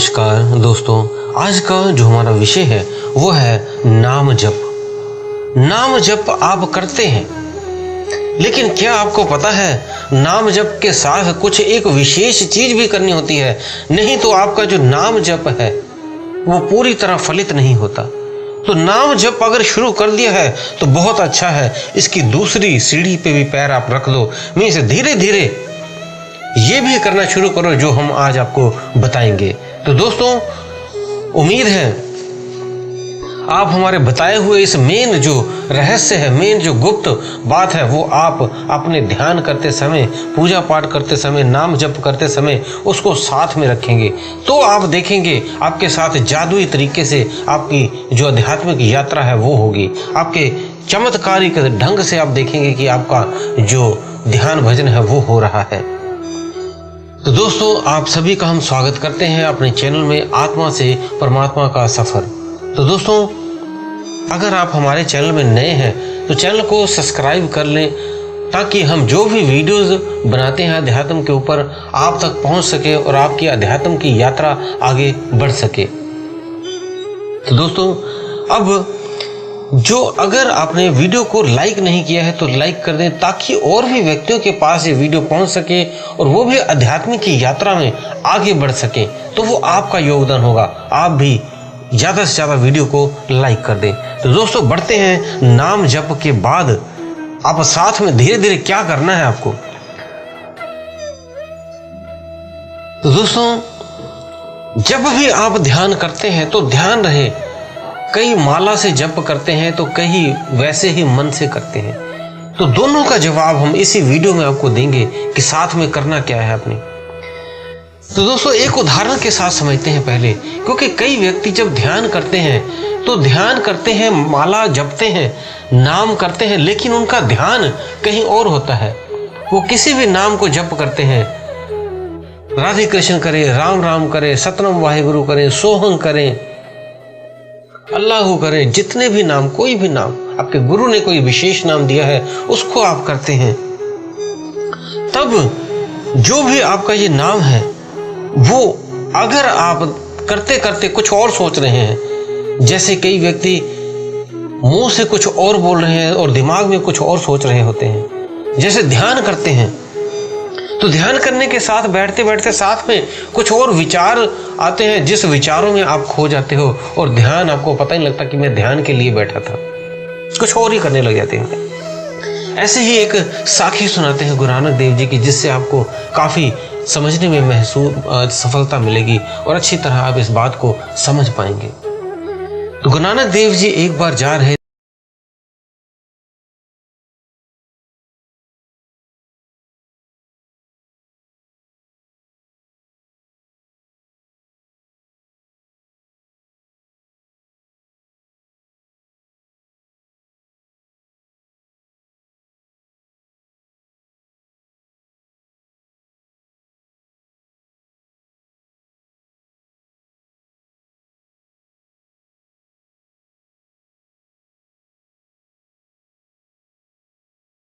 नमस्कार दोस्तों, आज का जो हमारा विषय है वो है नाम जप। नाम जप आप करते हैं, लेकिन क्या आपको पता है नाम जप के साथ कुछ एक विशेष चीज भी करनी होती है, नहीं तो आपका जो नाम जप है वो पूरी तरह फलित नहीं होता। तो नाम जप अगर शुरू कर दिया है तो बहुत अच्छा है, इसकी दूसरी सीढ़ी पे भी पैर आप रख दो, मीन्स धीरे धीरे ये भी करना शुरू करो जो हम आज आपको बताएंगे। तो दोस्तों, उम्मीद है आप हमारे बताए हुए इस मेन जो रहस्य है, मेन जो गुप्त बात है, वो आप अपने ध्यान करते समय, पूजा पाठ करते समय, नाम जप करते समय उसको साथ में रखेंगे तो आप देखेंगे आपके साथ जादुई तरीके से आपकी जो आध्यात्मिक यात्रा है वो होगी। आपके चमत्कारिक ढंग से आप देखेंगे कि आपका जो ध्यान भजन है वो हो रहा है। तो दोस्तों, आप सभी का हम स्वागत करते हैं अपने चैनल में आत्मा से परमात्मा का सफर। तो दोस्तों, अगर आप हमारे चैनल में नए हैं तो चैनल को सब्सक्राइब कर लें ताकि हम जो भी वीडियोस बनाते हैं अध्यात्म के ऊपर आप तक पहुंच सके और आपकी अध्यात्म की यात्रा आगे बढ़ सके। तो दोस्तों, अब जो अगर आपने वीडियो को लाइक नहीं किया है तो लाइक कर दें ताकि और भी व्यक्तियों के पास ये वीडियो पहुंच सके और वो भी अध्यात्म की यात्रा में आगे बढ़ सके, तो वो आपका योगदान होगा। आप भी ज़्यादा से ज़्यादा वीडियो को लाइक कर दें। तो दोस्तों, बढ़ते हैं नाम जप के बाद आप साथ में धीरे धीरे क्या करना है आपको। तो दोस्तों, जब भी आप ध्यान करते हैं तो ध्यान रहे, कई माला से जप करते हैं तो कई वैसे ही मन से करते हैं। तो दोनों का जवाब हम इसी वीडियो में आपको देंगे कि साथ में करना क्या है आपने। तो दोस्तों, एक उदाहरण के साथ समझते हैं पहले, क्योंकि कई व्यक्ति जब ध्यान करते हैं तो ध्यान करते हैं, माला जपते हैं, नाम करते हैं, लेकिन उनका ध्यान कहीं और होता है। वो किसी भी नाम को जप करते हैं, राधे कृष्ण करें, राम राम करें, सतनाम वाहेगुरु करें, सोहम करें, अल्लाह करें, जितने भी नाम, कोई भी नाम आपके गुरु ने कोई विशेष नाम दिया है उसको आप करते हैं। तब जो भी आपका ये नाम है वो अगर आप करते करते कुछ और सोच रहे हैं, जैसे कई व्यक्ति मुंह से कुछ और बोल रहे हैं और दिमाग में कुछ और सोच रहे होते हैं, जैसे ध्यान करते हैं तो ध्यान करने के साथ बैठते बैठते साथ में कुछ और विचार आते हैं, जिस विचारों में आप खो जाते हो और ध्यान आपको पता ही नहीं लगता कि मैं ध्यान के लिए बैठा था, कुछ और ही करने लग जाते हैं। ऐसे ही एक साखी सुनाते हैं गुरु नानक देव जी की, जिससे आपको काफ़ी समझने में महसूस सफलता मिलेगी और अच्छी तरह आप इस बात को समझ पाएंगे। तो गुरु नानक देव जी एक बार जा रहे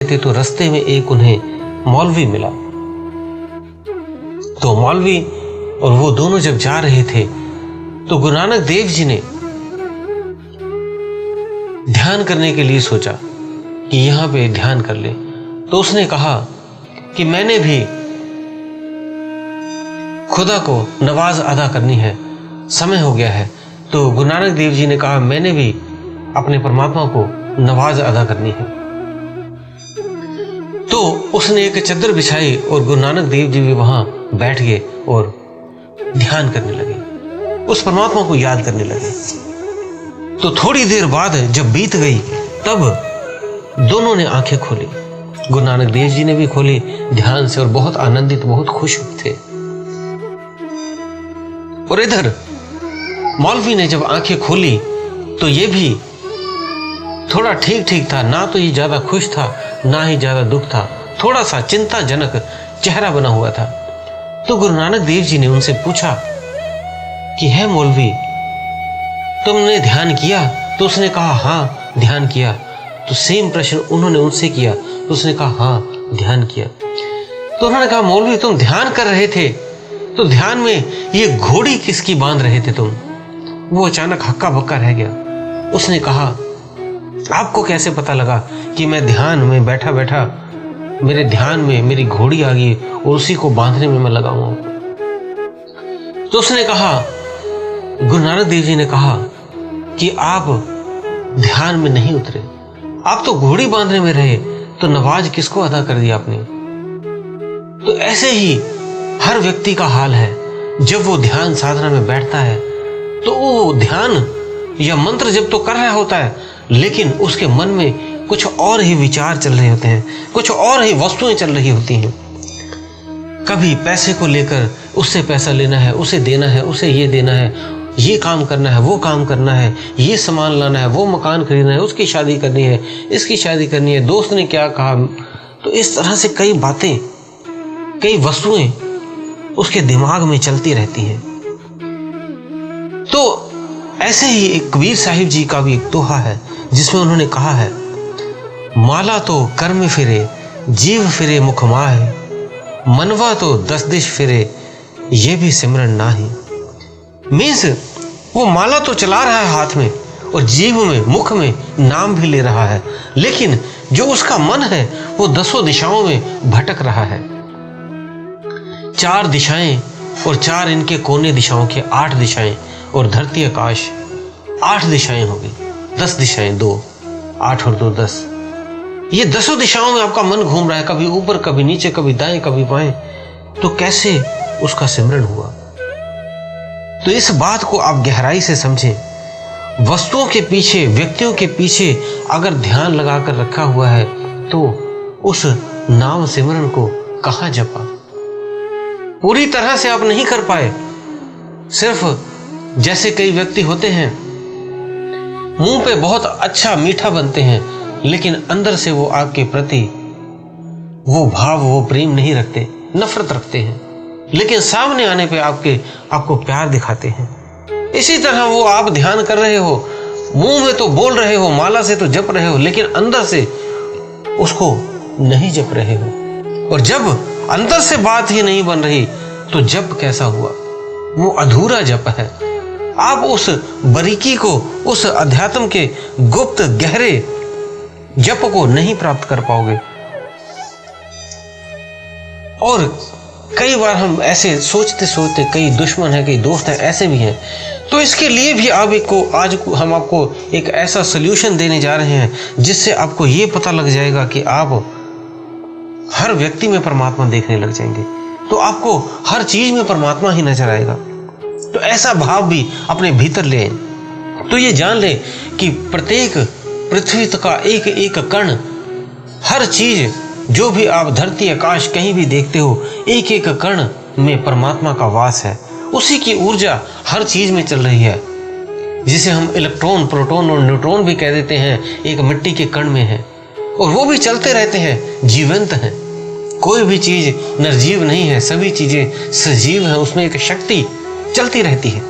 थे तो रास्ते में एक उन्हें मौलवी मिला। तो मौलवी और वो दोनों जब जा रहे थे तो गुरु नानक देव जी ने ध्यान करने के लिए सोचा कि यहाँ पे ध्यान कर ले। तो उसने कहा कि मैंने भी खुदा को नवाज अदा करनी है, समय हो गया है। तो गुरु नानक देव जी ने कहा मैंने भी अपने परमात्मा को नवाज अदा करनी है। तो उसने एक चद्दर बिछाई और गुरु नानक देव जी भी वहां बैठ गए और ध्यान करने लगे, उस परमात्मा को याद करने लगे। तो थोड़ी देर बाद जब बीत गई तब दोनों ने आंखें खोली, गुरु नानक देव जी ने भी खोली ध्यान से और बहुत आनंदित, बहुत खुश थे। और इधर मौलवी ने जब आंखें खोली तो ये भी थोड़ा ठीक ठीक था, ना तो ये ज्यादा खुश था ना ही ज्यादा दुख था, थोड़ा सा चिंताजनक चेहरा बना हुआ था। तो गुरु नानक देव जी ने उनसे पूछा कि है मौलवी, तुमने ध्यान किया? तो उसने कहा हाँ ध्यान किया। तो सेम प्रश्न उन्होंने उनसे किया तो उसने कहा हाँ ध्यान किया। तो उन्होंने कहा मौलवी, तुम ध्यान कर रहे थे तो ध्यान में ये घोड़ी किसकी बांध रहे थे तुम? वो अचानक हक्का बक्का रह गया। उसने कहा, आपको कैसे पता लगा कि मैं ध्यान में बैठा बैठा मेरे ध्यान में मेरी घोड़ी आ गई और उसी को बांधने में मैं लगा हुआ हूं? तो उसने कहा, गुरु नानक देव जी ने कहा कि आप ध्यान में नहीं उतरे, आप तो घोड़ी बांधने में रहे, तो नवाज किसको अदा कर दिया आपने? तो ऐसे ही हर व्यक्ति का हाल है। जब वो ध्यान साधना में बैठता है तो वो ध्यान या मंत्र जब तो कर रहा होता है, लेकिन उसके मन में कुछ और ही विचार चल रहे होते हैं, कुछ और ही वस्तुएं चल रही होती हैं। कभी पैसे को लेकर उससे पैसा लेना है, उसे देना है, उसे ये देना है, ये काम करना है, वो काम करना है, ये सामान लाना है, वो मकान खरीदना है, उसकी शादी करनी है, इसकी शादी करनी है, दोस्त ने क्या कहा। तो इस तरह से कई बातें, कई वस्तुएं उसके दिमाग में चलती रहती हैं। तो ऐसे ही एक कबीर साहिब जी का भी एक दोहा है जिसमें उन्होंने कहा है, माला तो कर्म फिरे, जीव फिरे मुख माहे, मनवा तो 10 दिश फिरे, ये भी सिमरन नाही। मीन्स वो माला तो चला रहा है हाथ में और जीव में, मुख में नाम भी ले रहा है, लेकिन जो उसका मन है वो 10 दिशाओं में भटक रहा है। 4 दिशाएं और 4 इनके कोने दिशाओं के 8 दिशाएं और धरती आकाश 8 दिशाएं होगी। 10 दिशाएं 2, 8 और 2 10। ये 10 दिशाओं में आपका मन घूम रहा है, कभी ऊपर, कभी नीचे, कभी दाएं, कभी बाएं। तो कैसे उसका सिमरन हुआ? तो इस बात को आप गहराई से समझें। वस्तुओं के पीछे, व्यक्तियों के पीछे अगर ध्यान लगाकर रखा हुआ है तो उस नाम सिमरन को कहां जपा? पूरी तरह से आप नहीं कर पाए। सिर्फ जैसे कई व्यक्ति होते हैं, मुंह पे बहुत अच्छा मीठा बनते हैं, लेकिन अंदर से वो आपके प्रति वो भाव, वो प्रेम नहीं रखते, नफरत रखते हैं, लेकिन सामने आने पे आपको प्यार दिखाते हैं। इसी तरह वो आप ध्यान कर रहे हो, मुंह में तो बोल रहे हो, माला से तो जप रहे हो, लेकिन अंदर से उसको नहीं जप रहे हो। और जब अंदर से बात ही नहीं बन रही तो जप कैसा हुआ? वो अधूरा जप है। आप उस बारीकी को, उस अध्यात्म के गुप्त गहरे जप को नहीं प्राप्त कर पाओगे। और कई बार हम ऐसे सोचते सोचते, कई दुश्मन हैं, कई दोस्त हैं, ऐसे भी हैं। तो इसके लिए भी आज हम आपको एक ऐसा सल्यूशन देने जा रहे हैं जिससे आपको ये पता लग जाएगा कि आप हर व्यक्ति में परमात्मा देखने लग जाएंगे, तो आपको हर चीज में परमात्मा ही नजर आएगा। तो ऐसा भाव भी अपने भीतर ले। तो ये जान ले कि प्रत्येक पृथ्वी का एक एक कण, हर चीज, जो भी आप धरती आकाश कहीं भी देखते हो, एक एक कण में परमात्मा का वास है। उसी की ऊर्जा हर चीज में चल रही है, जिसे हम इलेक्ट्रॉन, प्रोटॉन और न्यूट्रॉन भी कह देते हैं, एक मिट्टी के कण में है, और वो भी चलते रहते हैं, जीवंत हैं। कोई भी चीज निर्जीव नहीं है, सभी चीजें सजीव हैं, उसमें एक शक्ति चलती रहती है।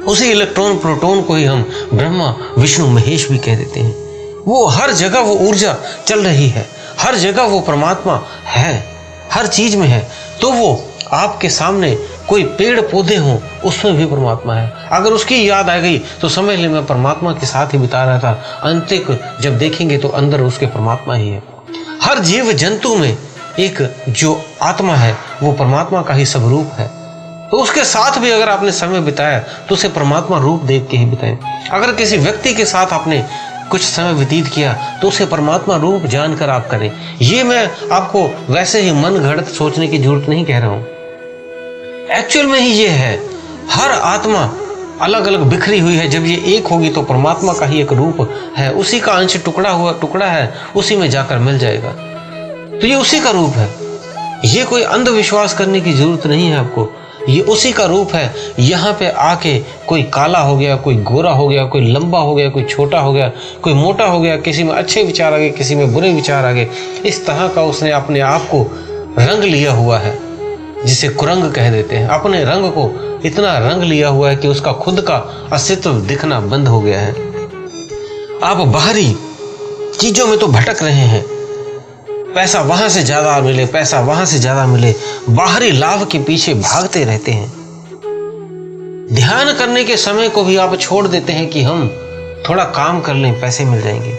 उसी इलेक्ट्रॉन, प्रोटॉन को ही हम ब्रह्मा, विष्णु, महेश भी कह देते हैं। वो हर जगह वो ऊर्जा चल रही है, हर जगह वो परमात्मा है, हर चीज में है। तो वो आपके सामने कोई पेड़ पौधे हों, उसमें भी परमात्मा है। अगर उसकी याद आ गई तो समझ ले मैं परमात्मा के साथ ही बिता रहा था। अंतिक जब देखेंगे तो अंदर उसके परमात्मा ही है। हर जीव जंतु में एक जो आत्मा है वो परमात्मा का ही स्वरूप है। तो उसके साथ भी अगर आपने समय बिताया तो उसे परमात्मा रूप देख के ही बिताएं। अगर किसी व्यक्ति के साथ आपने कुछ समय व्यतीत किया तो उसे परमात्मा रूप जानकर आप करें। ये मैं आपको वैसे ही मन घड़त सोचने की जरूरत नहीं कह रहा हूं, एक्चुअल में ही ये है। हर आत्मा अलग अलग बिखरी हुई है, जब ये एक होगी तो परमात्मा का ही एक रूप है, उसी का अंश टुकड़ा है, उसी में जाकर मिल जाएगा। तो ये उसी का रूप है। ये कोई अंधविश्वास करने की जरूरत नहीं है आपको, ये उसी का रूप है। यहाँ पे आके कोई काला हो गया, कोई गोरा हो गया, कोई लंबा हो गया, कोई छोटा हो गया, कोई मोटा हो गया, किसी में अच्छे विचार आ गए, किसी में बुरे विचार आ गए। इस तरह का उसने अपने आप को रंग लिया हुआ है, जिसे कुरंग कह देते हैं। अपने रंग को इतना रंग लिया हुआ है कि उसका खुद का अस्तित्व दिखना बंद हो गया है। आप बाहरी चीजों में तो भटक रहे हैं, पैसा वहां से ज्यादा मिले, पैसा वहां से ज्यादा मिले, बाहरी लाभ के पीछे भागते रहते हैं। ध्यान करने के समय को भी आप छोड़ देते हैं कि हम थोड़ा काम कर लें, पैसे मिल जाएंगे।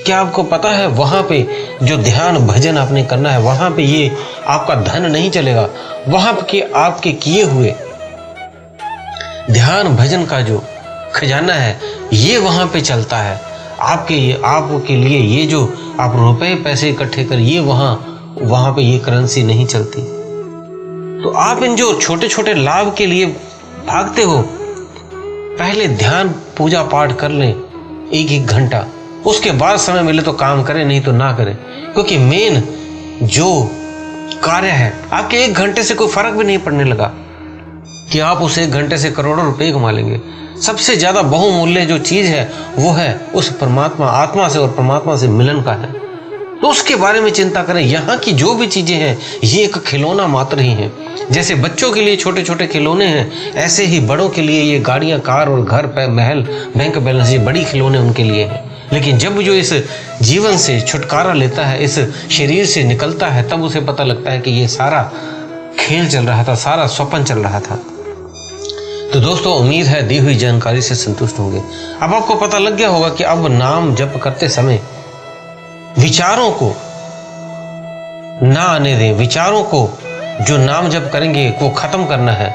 क्या आपको पता है वहां पे जो ध्यान भजन आपने करना है, वहां पे ये आपका धन नहीं चलेगा, वहां पे आपके किए हुए ध्यान भजन का जो खजाना है ये वहां पे चलता है। आपके लिए ये जो आप रुपए पैसे इकट्ठे कर, ये वहां पे ये करेंसी नहीं चलती। तो आप इन जो छोटे छोटे लाभ के लिए भागते हो, पहले ध्यान पूजा पाठ कर लें 1-1 घंटा, उसके बाद समय मिले तो काम करें, नहीं तो ना करें। क्योंकि मेन जो कार्य है, आपके 1 घंटे से कोई फर्क भी नहीं पड़ने लगा कि आप उस 1 घंटे से करोड़ों रुपए कमा लेंगे। सबसे ज्यादा बहुमूल्य जो चीज है वो है उस परमात्मा आत्मा से और परमात्मा से मिलन का है। तो उसके बारे में चिंता करें। यहाँ की जो भी चीजें हैं ये एक खिलौना मात्र ही है। जैसे बच्चों के लिए छोटे छोटे खिलौने हैं, ऐसे ही बड़ों के लिए ये गाड़ियां, कार और घर पे महल, बैंक बैलेंस, ये बड़ी खिलौने उनके लिए हैं। लेकिन जब जो इस जीवन से छुटकारा लेता है, इस शरीर से निकलता है, तब उसे पता लगता है कि ये सारा खेल चल रहा था, सारा स्वप्न चल रहा था। तो दोस्तों, उम्मीद है दी हुई जानकारी से संतुष्ट होंगे। अब आपको पता लग गया होगा कि अब नाम जप करते समय विचारों को ना आने दें। विचारों को जो नाम जप करेंगे वो खत्म करना है।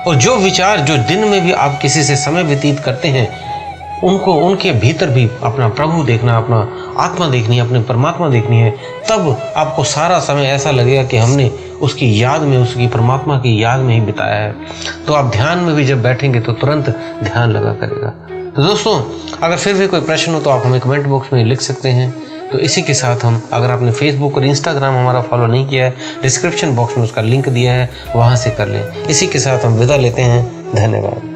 और जो विचार जो दिन में भी आप किसी से समय व्यतीत करते हैं, उनको उनके भीतर भी अपना प्रभु देखना, अपना आत्मा देखनी है, अपने परमात्मा देखनी है। तब आपको सारा समय ऐसा लगेगा कि हमने उसकी याद में, उसकी परमात्मा की याद में ही बिताया है। तो आप ध्यान में भी जब बैठेंगे तो तुरंत ध्यान लगा करेगा। तो दोस्तों, अगर फिर भी कोई प्रश्न हो तो आप हमें कमेंट बॉक्स में लिख सकते हैं। तो इसी के साथ हम, अगर आपने फेसबुक और इंस्टाग्राम हमारा फॉलो नहीं किया है, डिस्क्रिप्शन बॉक्स में उसका लिंक दिया है, वहाँ से कर लें। इसी के साथ हम विदा लेते हैं। धन्यवाद।